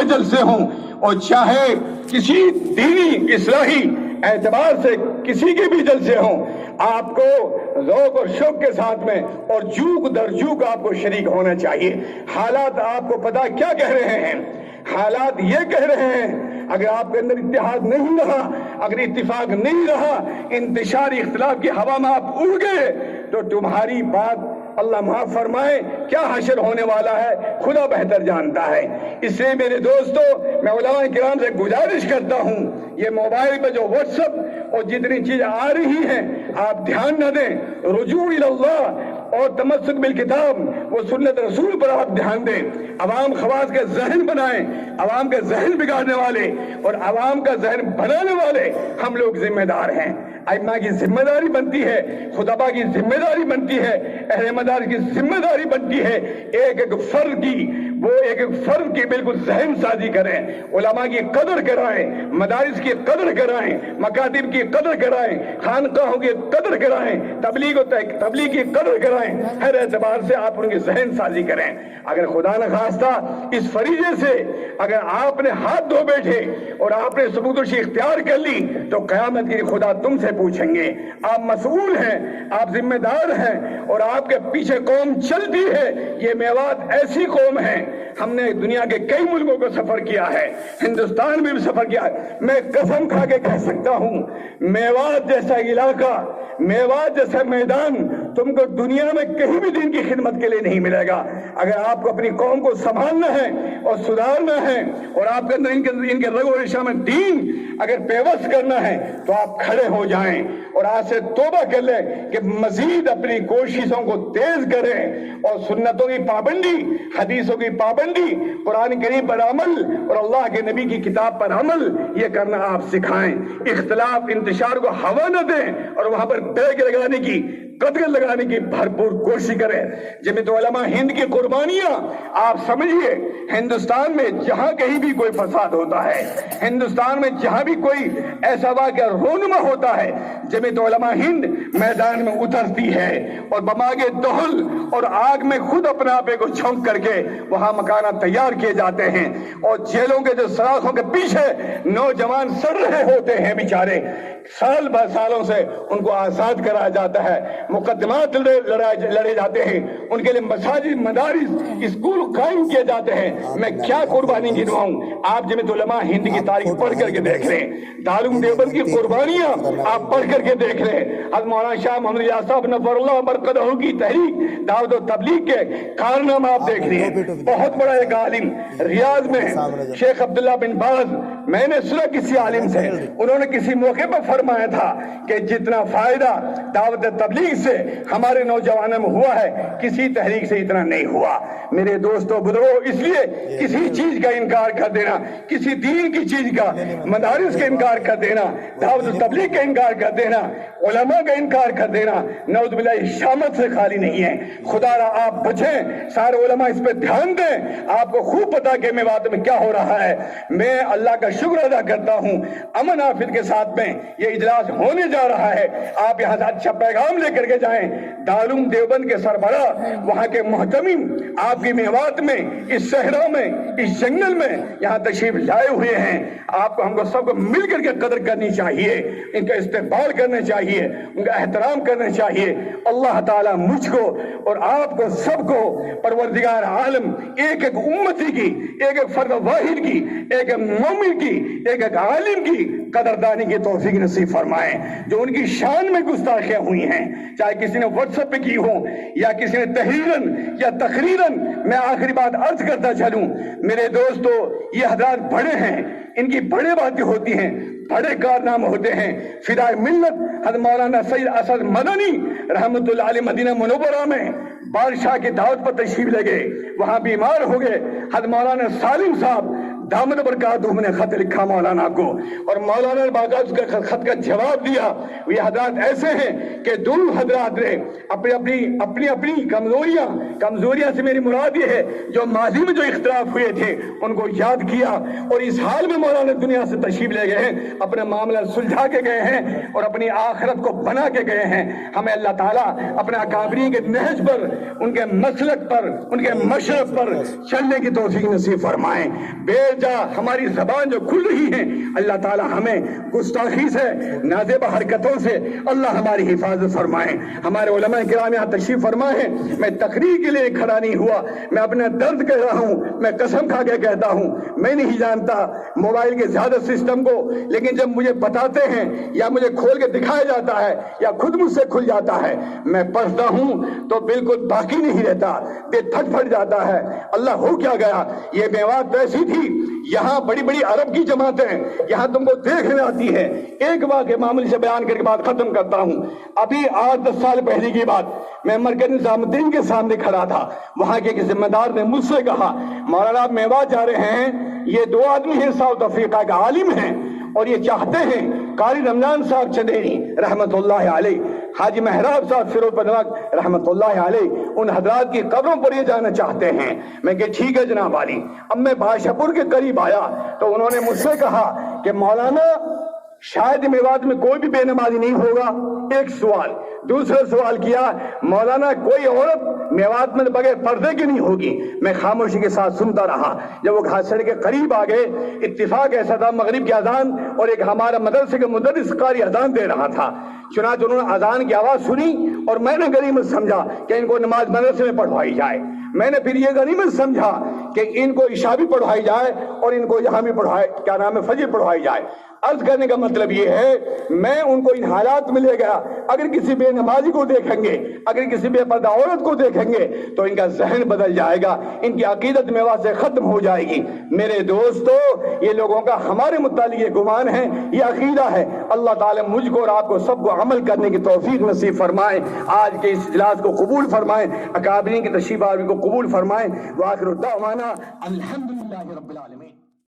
جلسے ہوں اور چاہے کسی دینی اصلاحی اعتبار سے کسی کے بھی جلسے ہوں، آپ کو ذوق اور شوق کے ساتھ میں اور جوک در جوک آپ کو شریک ہونا چاہیے۔ حالات آپ کو پتا کیا کہہ رہے ہیں؟ حالات یہ کہہ رہے ہیں اگر آپ کے اندر اتحاد نہیں رہا، اگر اتفاق نہیں رہا، انتشاری اختلاف کی ہوا میں آپ اڑ گئے تو تمہاری بات اللہ معاف فرمائے کیا حشر ہونے والا ہے خدا بہتر جانتا ہے۔ اس لیے میرے دوستو، میں علماء کرام سے گزارش کرتا ہوں، یہ موبائل پہ جو واٹس ایپ اور جتنی چیزیں آ رہی ہیں آپ دھیان نہ دیں، رجوع اللہ اور تمسک بالکتاب و سنت رسول پر آپ دھیان دیں۔ عوام خواص کے ذہن بنائیں، عوام کے ذہن بگاڑنے والے اور عوام کا ذہن بنانے والے ہم لوگ ذمہ دار ہیں۔ ائمہ کی ذمہ داری بنتی ہے، خطبہ کی ذمہ داری بنتی ہے، اہل مدارس کی ذمہ داری بنتی ہے، ایک ایک فرد کی بالکل ذہن سازی کریں، علماء کی قدر کرائیں، مدارس کی قدر کرائیں، مکاتب کی قدر کرائیں، خانقاہوں کی قدر کرائیں، تبلیغ کی قدر کرائیں، ہر اعتبار سے آپ ان کی ذہن سازی کریں۔ اگر خدا نخواستہ اس فریضے سے اگر آپ نے ہاتھ دھو بیٹھے اور آپ نے سبکدوشی اختیار کر لی تو قیامت کی خدا تم سے پوچھیں گے۔ آپ مسئول ہیں، آپ ذمہ دار ہیں اور آپ کے پیچھے قوم چلتی ہے۔ یہ میوات ایسی قوم ہے، ہم نے دنیا کے کئی ملکوں کو سفر کیا ہے، ہندوستان میں بھی سفر کیا ہے، میں قسم کھا کے کہہ سکتا ہوں میوات جیسا علاقہ، میوات جیسا میدان تم کو دنیا میں کہیں بھی دین کی خدمت کے لیے نہیں ملے گا۔ اگر آپ کو اپنی قوم کو سنبھالنا ہے اور سدھارنا ہے اور آپ کے اندر ان کے رگ و ریشہ میں دین اگر پیوست کرنا ہے تو آپ کھڑے ہو جائیں اور آج سے توبہ کر لیں کہ مزید اپنی کوششوں کو تیز کریں اور سنتوں کی پابندی، حدیثوں کی پابندی، قرآن کریم پر عمل اور اللہ کے نبی کی کتاب پر عمل یہ کرنا آپ سکھائیں۔ اختلاف انتشار کو ہوا نہ دیں اور وہاں پر بیگ لگانے کی، قدر لگانے کی بھرپور کوشش کریں۔ جمعیت علماء ہند کی قربانیاں آپ سمجھیے، ہندوستان میں جہاں کہیں بھی کوئی فساد ہوتا ہے، ہندوستان میں جہاں بھی کوئی ایسا واقعہ رونما ہوتا ہے، جمعیت علماء ہند میدان میں اترتی ہے اور بماگے دہل اور آگ میں خود اپنے آپ کو چھونک کر کے وہاں مکانات تیار کیے جاتے ہیں اور جیلوں کے جو سراخوں کے پیچھے نوجوان سڑ رہے ہوتے ہیں بیچارے، سال بہ سالوں سے ان کو آزاد کرایا جاتا ہے، مقدمات لڑے جاتے ہیں، ان کے لیے مساجد، مدارس، اسکول قائم کیے جاتے ہیں۔ میں کیا قربانی گنواؤں؟ آپ جمعیت علماء ہند کی تاریخ پڑھ کر کے دیکھ رہے ہیں، دارالعلوم دیوبند کی قربانیاں آپ پڑھ کر کے دیکھ رہے ہیں، حضرت مولانا شاہ محمد ریاض صاحب نفر اللہ برکتہ کی تحریک دعوت و تبلیغ کے کارنامہ آپ دیکھ رہے ہیں۔ بہت بڑا ایک عالم ریاض میں شیخ عبداللہ بن باز، میں نے سنا کسی عالم سے، انہوں نے کسی موقع پر فرمایا تھا کہ جتنا فائدہ دعوت تبلیغ سے ہمارے نوجوانوں میں ہوا ہے کسی تحریک سے اتنا نہیں ہوا۔ میرے دوستو بزرگو، اس لیے کسی چیز کا انکار کر دینا، کسی دین کی چیز کا، مدارس کا انکار کر دینا، دعوت تبلیغ کا انکار کر دینا، علماء کا انکار کر دینا، نعوذ باللہ شامت سے خالی نہیں ہے۔ خدا را آپ بچیں، سارے علماء اس پہ دھیان دیں۔ آپ کو خوب پتا کہ میوات میں کیا ہو رہا ہے۔ میں اللہ کا شکر ادا کرتا ہوں، امن آفت کے ساتھ میں یہ اجلاس ہونے جا رہا ہے۔ آپ یہاں سے اچھا پیغام لے کر کے جائیں۔ دارالعلوم دیوبند کے سربراہ، وہاں کے محتمم آپ کی میوات میں، اس صحرا میں، اس جنگل میں یہاں تشریف لائے ہوئے ہیں۔ آپ کو، ہم کو سب کو مل کر کے قدر کرنی چاہیے، ان کا استقبال کرنا چاہیے، ان کا احترام کرنا چاہیے۔ اللہ تعالیٰ مجھ کو اور آپ کو سب کو پروردگار عالم ایک ایک امتی کی، ایک ایک فرد واحد کی، ایک ایک مومن کی، ایک ایک عالم کی قدردانی کی توفیق نصیب فرمائے۔ جو ان کی شان میں گستاخیاں ہوئی ہیں، چاہے کسی نے واٹس ایپ پہ کی ہوں یا کسی نے تحریراً یا تقریراً، میں آخری بات عرض کرتا چلوں، میرے دوستو یہ حضرات بڑے ہیں، ان کی بڑے باتیں ہوتی ہیں، بڑے کارنامے ہوتے ہیں۔ فدائے ملت حضرت مولانا سید اسد مدنی رحمت اللہ علیہ مدینہ منورہ میں بادشاہ کی دعوت پر تشریف لے گئے، وہاں بیمار ہو گئے۔ حضرت مولانا سالم صاحب دامن برکاتہ نے خط لکھا مولانا کو اور مولانا نے باقاعدہ اس کا خط کا جواب دیا۔ یہ حضرات ایسے ہیں کہ دونوں حضرات نے اپنی کمزوریاں سے میری مراد یہ ہے جو ماضی میں جو اختلاف ہوئے تھے ان کو یاد کیا اور اس حال میں مولانا دنیا سے تشریف لے گئے ہیں، اپنے معاملہ سلجھا کے گئے ہیں اور اپنی آخرت کو بنا کے گئے ہیں۔ ہمیں اللہ تعالیٰ اپنے اکابرین کے نہج پر، ان کے مسلک پر، ان کے مشرب پر چلنے کی توفیق نصیب فرمائیں۔ بے جا ہماری زبان جو کھل رہی ہے اللہ تعالی ہمیں گستاخی سے نازیبہ حرکتوں سے اللہ ہماری حفاظت فرمائے. ہمارے علماء کرام یہاں تشریف فرمائے ہیں. میں تقریر کے لیے کھڑا نہیں ہوا, میں اپنا درد کہہ رہا ہوں, میں قسم کھا کے کہتا ہوں میں نہیں جانتا موبائل کے زیادہ سسٹم کو, لیکن جب مجھے بتاتے ہیں یا مجھے کھول کے دکھایا جاتا ہے یا خود مجھ سے کھل جاتا ہے میں پڑھتا ہوں تو بالکل باقی نہیں رہتا, دل پھٹ پھٹ جاتا ہے. اللہ ہو کیا گیا, یہ میوات ایسی تھی, یہاں بڑی بڑی عرب کی جماعتیں یہاں تم کو دیکھنے آتی ہے. ایک واقعہ معمولی سے بیان کر کے بات ختم کرتا ہوں. ابھی 8-10 سال پہلے کی بات, میں مرکز نظام الدین کے سامنے کھڑا تھا. وہاں کے ایک ذمہ دار نے مجھ سے کہا مولانا آپ میوات جا رہے ہیں, یہ 2 آدمی ہیں ساؤتھ افریقہ کا عالم ہیں اور یہ چاہتے ہیں قاری رمضان صاحب چندیری رحمت اللہ علیہ, حاجی محراب صاحب فیروز پدمک رحمت اللہ علیہ, ان حضرات کی قبروں پر یہ جانا چاہتے ہیں. میں کہ ٹھیک ہے جناب والی. اب میں بادشاہ پور کے قریب آیا تو انہوں نے مجھ سے کہا کہ مولانا شاید میوات میں کوئی بھی بے نمازی نہیں ہوگا. ایک سوال. دوسرا سوال کیا مولانا کوئی عورت میوات میں بغیر پردے کی نہیں ہوگی. میں خاموشی کے ساتھ سنتا رہا. جب وہ گھاسڑے کے قریب آ گئے, اتفاق ایسا تھا مغرب کی اذان اور ایک ہمارا مدرسے کے مدرس قاری اذان دے رہا تھا. چنانچہ انہوں نے اذان کی آواز سنی اور میں نے غنیمت سمجھا کہ ان کو نماز مدرسے میں پڑھوائی جائے. میں نے پھر یہ غنیمت سمجھا کہ ان کو عشاء بھی پڑھوائی جائے اور ان کو یہاں بھی فجر پڑھوائی جائے. عرض کرنے کا مطلب یہ ہے میں ان کو ان حالات میں لے گیا. اگر کسی بے نمازی کو دیکھیں گے, اگر کسی بے پردہ عورت کو دیکھیں گے تو ان کا ذہن بدل جائے گا, ان کی عقیدت میوات سے ختم ہو جائے گی. میرے دوستو, یہ لوگوں کا ہمارے متعلق یہ گمان ہے, یہ عقیدہ ہے. اللہ تعالی مجھ کو اور آپ کو سب کو عمل کرنے کی توفیق نصیب فرمائے. آج کے اس اجلاس کو قبول فرمائے, اکابرین کی تشریف آوری کو قبول فرمائے. وآخر دعوانا الحمدللہ رب العالمین.